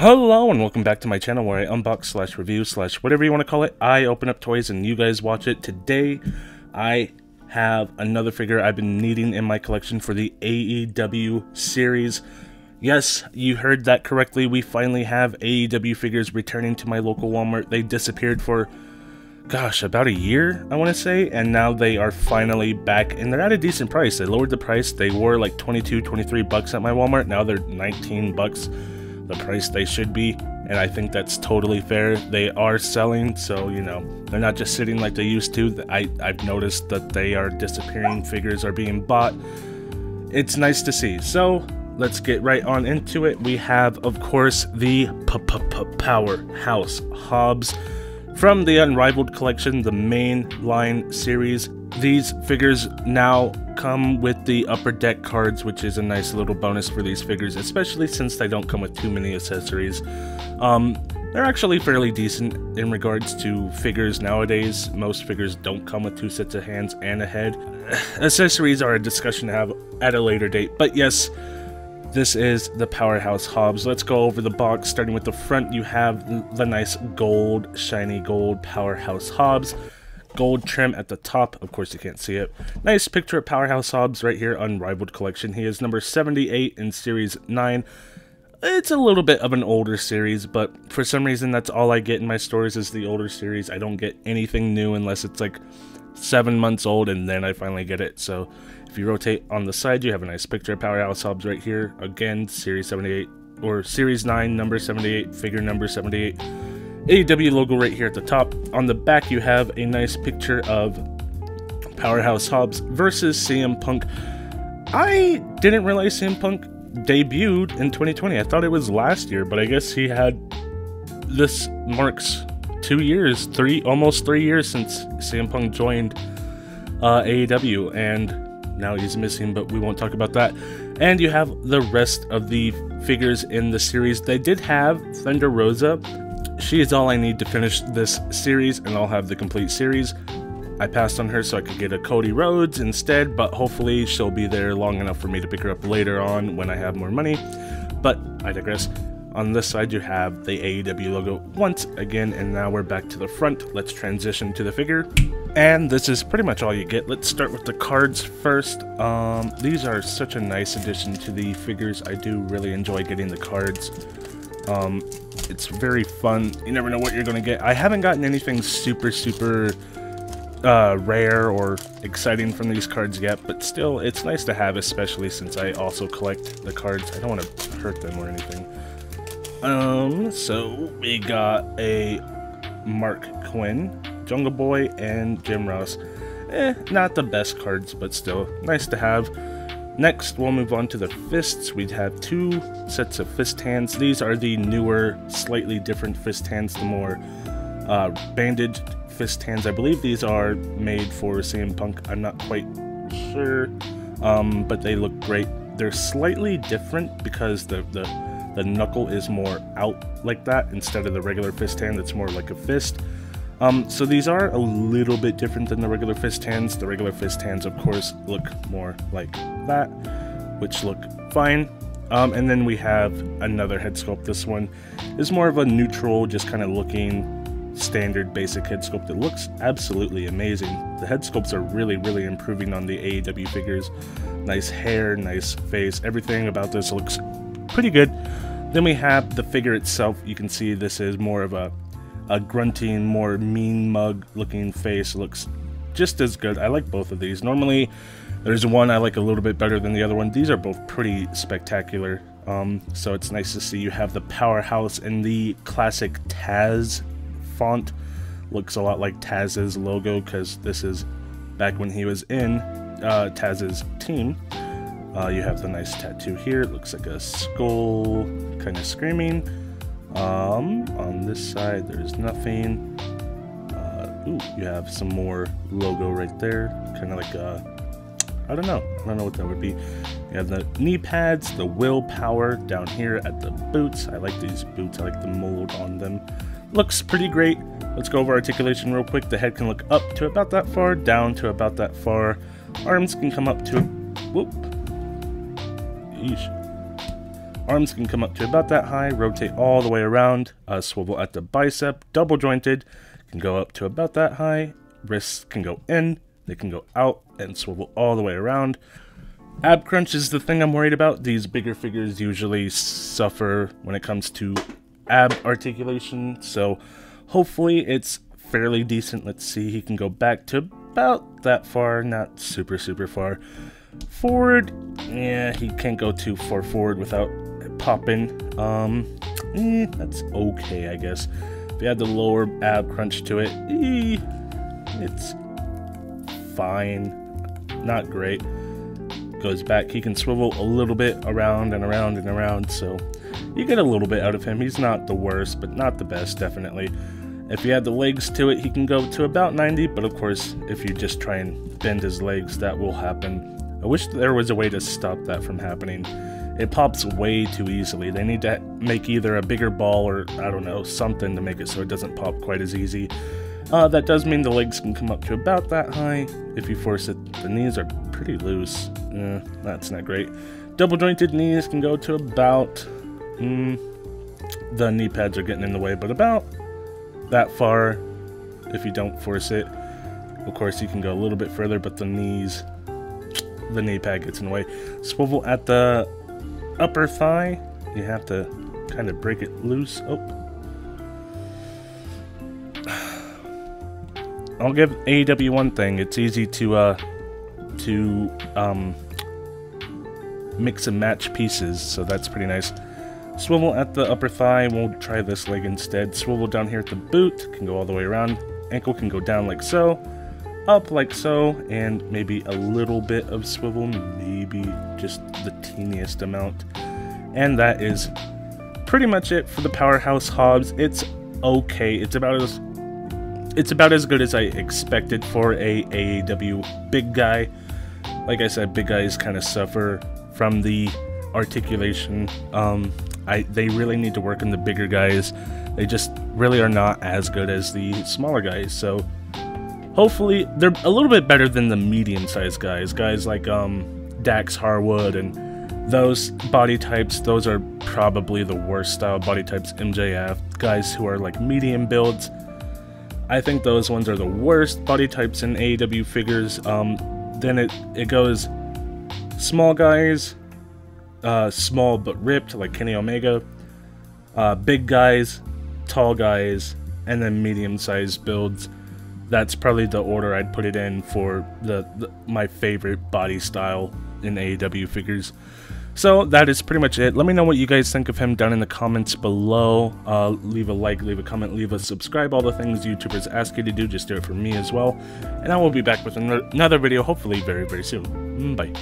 Hello and welcome back to my channel where I unbox slash review slash whatever you want to call it. I open up toys and you guys watch it. Today I have another figure I've been needing in my collection for the AEW series. Yes, you heard that correctly. We finally have AEW figures returning to my local Walmart. They disappeared for, gosh, about a year, I want to say, and now they are finally back, and they're at a decent price. They lowered the price. They were like 22, 23 bucks at my Walmart. Now they're 19 bucks. The price they should be, and I think that's totally fair. They are selling, so you know, they're not just sitting like they used to. I've noticed that they are disappearing, figures are being bought. It's nice to see. So let's get right on into it. We have, of course, the Powerhouse Hobbs from the Unrivaled collection, the main line series. These figures now come with the upper deck cards, which is a nice little bonus for these figures, especially since they don't come with too many accessories. They're actually fairly decent in regards to figures nowadays. Most figures don't come with two sets of hands and a head. Accessories are a discussion to have at a later date, but yes, this is the Powerhouse Hobbs. Let's go over the box. Starting with the front, you have the nice gold, shiny gold Powerhouse Hobbs. Gold trim at the top. Of course, you can't see it. Nice picture of Powerhouse Hobbs right here, Unrivaled collection. He is number 78 in Series 9. It's a little bit of an older series, but for some reason, that's all I get in my stores is the older series. I don't get anything new unless it's like 7 months old, and then I finally get it. So if you rotate on the side, you have a nice picture of Powerhouse Hobbs right here. Again, Series 78, or Series 9, number 78, figure number 78. AEW logo right here at the top. On the back, you have a nice picture of Powerhouse Hobbs versus CM Punk. I didn't realize CM Punk debuted in 2020. I thought it was last year, but I guess he had, this marks 2 years, almost 3 years since CM Punk joined AEW, and now he's missing, but we won't talk about that. And you have the rest of the figures in the series. They did have Thunder Rosa. She is all I need to finish this series, and I'll have the complete series. I passed on her so I could get a Cody Rhodes instead, but hopefully she'll be there long enough for me to pick her up later on when I have more money. But I digress. On this side, you have the AEW logo once again, and now we're back to the front. Let's transition to the figure. And this is pretty much all you get. Let's start with the cards first. These are such a nice addition to the figures. I do really enjoy getting the cards. It's very fun. You never know what you're going to get. I haven't gotten anything super rare or exciting from these cards yet, but still, it's nice to have, especially since I also collect the cards. I don't want to hurt them or anything. So we got a Mark Quinn, Jungle Boy, and Jim Ross. Not the best cards, but still nice to have. Next, we'll move on to the fists. We have 2 sets of fist hands. These are the newer, slightly different fist hands, the more bandaged fist hands. I believe these are made for CM Punk. I'm not quite sure, but they look great. They're slightly different because the knuckle is more out like that instead of the regular fist hand that's more like a fist. So these are a little bit different than the regular fist hands. The regular fist hands, of course, look more like that, which look fine. And then we have another head sculpt. This one is more of a neutral, just kind of looking standard basic head sculpt. It looks absolutely amazing. The head sculpts are really improving on the AEW figures. Nice hair, nice face, everything about this looks pretty good. Then we have the figure itself. You can see this is more of a grunting, more mean mug looking face. Looks just as good. I like both of these. Normally there's one I like a little bit better than the other one. These are both pretty spectacular, so it's nice to see. You have the Powerhouse in the classic Taz font. Looks a lot like Taz's logo because this is back when he was in Taz's team. You have the nice tattoo here. It looks like a skull kind of screaming. On this side, there's nothing. Ooh, you have some more logo right there. Kind of like I don't know what that would be. You have the knee pads, the willpower down here at the boots. I like these boots. I like the mold on them. Looks pretty great. Let's go over articulation real quick. The head can look up to about that far, down to about that far. Arms can come up to, whoop. Yeesh. Arms can come up to about that high, rotate all the way around, swivel at the bicep, double jointed, can go up to about that high, wrists can go in, they can go out, and swivel all the way around. Ab crunch is the thing I'm worried about. These bigger figures usually suffer when it comes to ab articulation, so hopefully it's fairly decent. Let's see, he can go back to about that far, not super far. Forward, yeah, he can't go too far forward without popping. That's okay, I guess. If you add the lower ab crunch to it, it's fine, not great. Goes back, he can swivel a little bit around and around and around, so you get a little bit out of him. He's not the worst, but not the best, definitely. If you add the legs to it, he can go to about 90, but of course, if you just try and bend his legs, that will happen. I wish there was a way to stop that from happening. It pops way too easily. They need to make either a bigger ball or, I don't know, something to make it so it doesn't pop quite as easy. That does mean the legs can come up to about that high. If you force it, the knees are pretty loose. That's not great. Double jointed knees can go to about... the knee pads are getting in the way, but about that far if you don't force it. Of course, you can go a little bit further, but the knee pad gets in the way. Swivel at the upper thigh. You have to kind of break it loose. I'll give AEW one thing. It's easy to mix and match pieces, so that's pretty nice. Swivel at the upper thigh. We'll try this leg instead. Swivel down here at the boot. Can go all the way around. Ankle can go down like so. Up like so. And maybe a little bit of swivel. Maybe just the teeniest amount. And that is pretty much it for the Powerhouse Hobbs. It's okay. It's about as good as I expected for a AEW big guy. Like I said, big guys kind of suffer from the articulation. They really need to work on the bigger guys. They just really are not as good as the smaller guys. So hopefully they're a little bit better than the medium-sized guys. Guys like Dax Harwood and those body types. Those are probably the worst style body types. MJF, guys who are like medium builds. I think those ones are the worst body types in AEW figures. Then it goes small guys, small but ripped like Kenny Omega, big guys, tall guys, and then medium-sized builds. That's probably the order I'd put it in for my favorite body style in AEW figures. So that is pretty much it. Let me know what you guys think of him down in the comments below. Leave a like, leave a comment, leave a subscribe. All the things YouTubers ask you to do, just do it for me as well. And I will be back with another video, hopefully very, very soon. Bye.